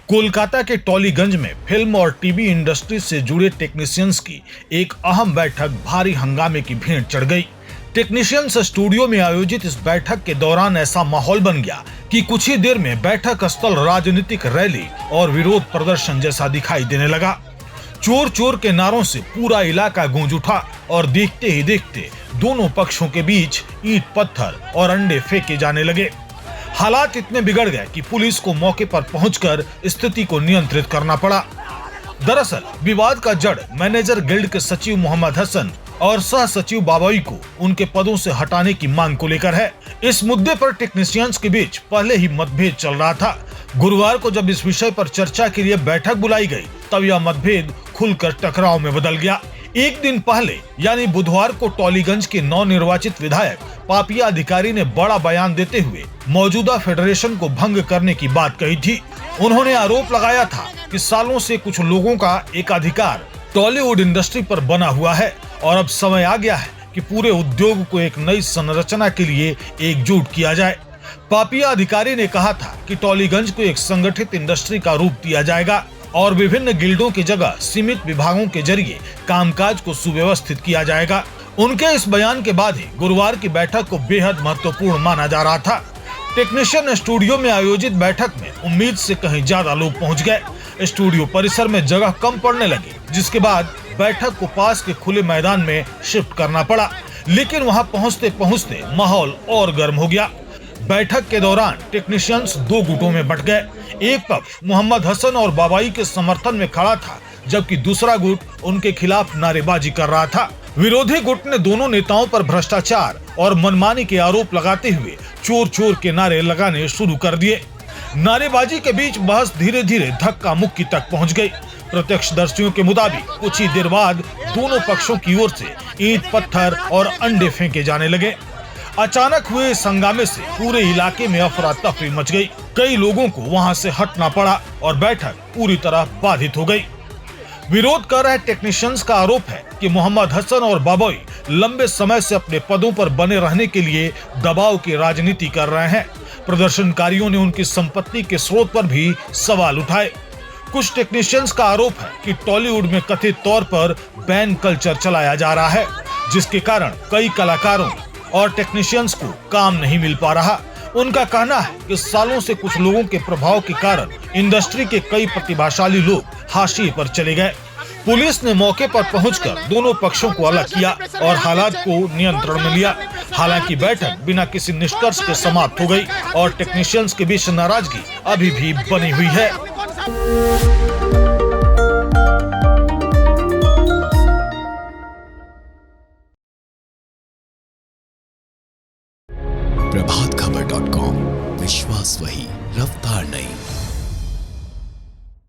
कोलकाता के टॉलीगंज में फिल्म और टीवी इंडस्ट्री से जुड़े टेक्नीशियंस की एक अहम बैठक भारी हंगामे की भेंट चढ़ गई। टेक्नीशियंस स्टूडियो में आयोजित इस बैठक के दौरान ऐसा माहौल बन गया कि कुछ ही देर में बैठक स्थल राजनीतिक रैली और विरोध प्रदर्शन जैसा दिखाई देने लगा। चोर चोर के नारों से पूरा इलाका गूंज उठा और देखते ही देखते दोनों पक्षों के बीच ईंट पत्थर और अंडे फेंके जाने लगे। हालात इतने बिगड़ गए कि पुलिस को मौके पर पहुंचकर स्थिति को नियंत्रित करना पड़ा। दरअसल विवाद का जड़ मैनेजर गिल्ड के सचिव मोहम्मद हसन और सह सचिव बाबई को उनके पदों से हटाने की मांग को लेकर है। इस मुद्दे पर टेक्नीशियंस के बीच पहले ही मतभेद चल रहा था। गुरुवार को जब इस विषय पर चर्चा के लिए बैठक बुलाई गई, तब यह मतभेद खुलकर टकराव में बदल गया। एक दिन पहले यानी बुधवार को टॉलीगंज के नवनिर्वाचित विधायक पापिया अधिकारी ने बड़ा बयान देते हुए मौजूदा फेडरेशन को भंग करने की बात कही थी। उन्होंने आरोप लगाया था कि सालों से कुछ लोगों का एकाधिकार टॉलीवुड इंडस्ट्री पर बना हुआ है और अब समय आ गया है कि पूरे उद्योग को एक नई संरचना के लिए एकजुट किया जाए। पापिया अधिकारी ने कहा था कि टॉलीगंज को एक संगठित इंडस्ट्री का रूप दिया जाएगा और विभिन्न गिल्डों की जगह सीमित विभागों के जरिए कामकाज को सुव्यवस्थित किया जाएगा। उनके इस बयान के बाद ही गुरुवार की बैठक को बेहद महत्वपूर्ण माना जा रहा था। टेक्नीशियन स्टूडियो में आयोजित बैठक में उम्मीद से कहीं ज्यादा लोग पहुंच गए। स्टूडियो परिसर में जगह कम पड़ने लगी, जिसके बाद बैठक को पास के खुले मैदान में शिफ्ट करना पड़ा। लेकिन वहां पहुंचते पहुंचते माहौल और गर्म हो गया। बैठक के दौरान टेक्नीशियंस दो गुटों में बंट गए। एक पक्ष मोहम्मद हसन और बाबाई के समर्थन में खड़ा था, जबकि दूसरा गुट उनके खिलाफ नारेबाजी कर रहा था। विरोधी गुट ने दोनों नेताओं पर भ्रष्टाचार और मनमानी के आरोप लगाते हुए चोर चोर के नारे लगाने शुरू कर दिए। नारेबाजी के बीच बहस धीरे धीरे धक्का मुक्की तक पहुंच गई। प्रत्यक्षदर्शियों के मुताबिक कुछ ही देर बाद दोनों पक्षों की ओर से ईंट पत्थर और अंडे फेंके जाने लगे। अचानक हुए इस हंगामे से पूरे इलाके में अफरा तफरी मच गई। कई लोगों को वहां से हटना पड़ा और बैठक पूरी तरह बाधित हो गई। विरोध कर रहे टेक्नीशियंस का आरोप है कि मोहम्मद हसन और बाबोई लंबे समय से अपने पदों पर बने रहने के लिए दबाव की राजनीति कर रहे हैं। प्रदर्शनकारियों ने उनकी संपत्ति के स्रोत पर भी सवाल उठाए। कुछ टेक्नीशियंस का आरोप है कि टॉलीवुड में कथित तौर पर बैन कल्चर चलाया जा रहा है, जिसके कारण कई कलाकारों और टेक्नीशियंस को काम नहीं मिल पा रहा। उनका कहना है कि सालों से कुछ लोगों के प्रभाव के कारण इंडस्ट्री के कई प्रतिभाशाली लोग हाशिए पर चले गए। पुलिस ने मौके पर पहुंचकर दोनों पक्षों को अलग किया और हालात को नियंत्रण में लिया। हालांकि बैठक बिना किसी निष्कर्ष के समाप्त हो गई और टेक्नीशियंस के बीच नाराजगी अभी भी बनी हुई है। प्रभातखबर.com, विश्वास वही, रफ्तार नहीं।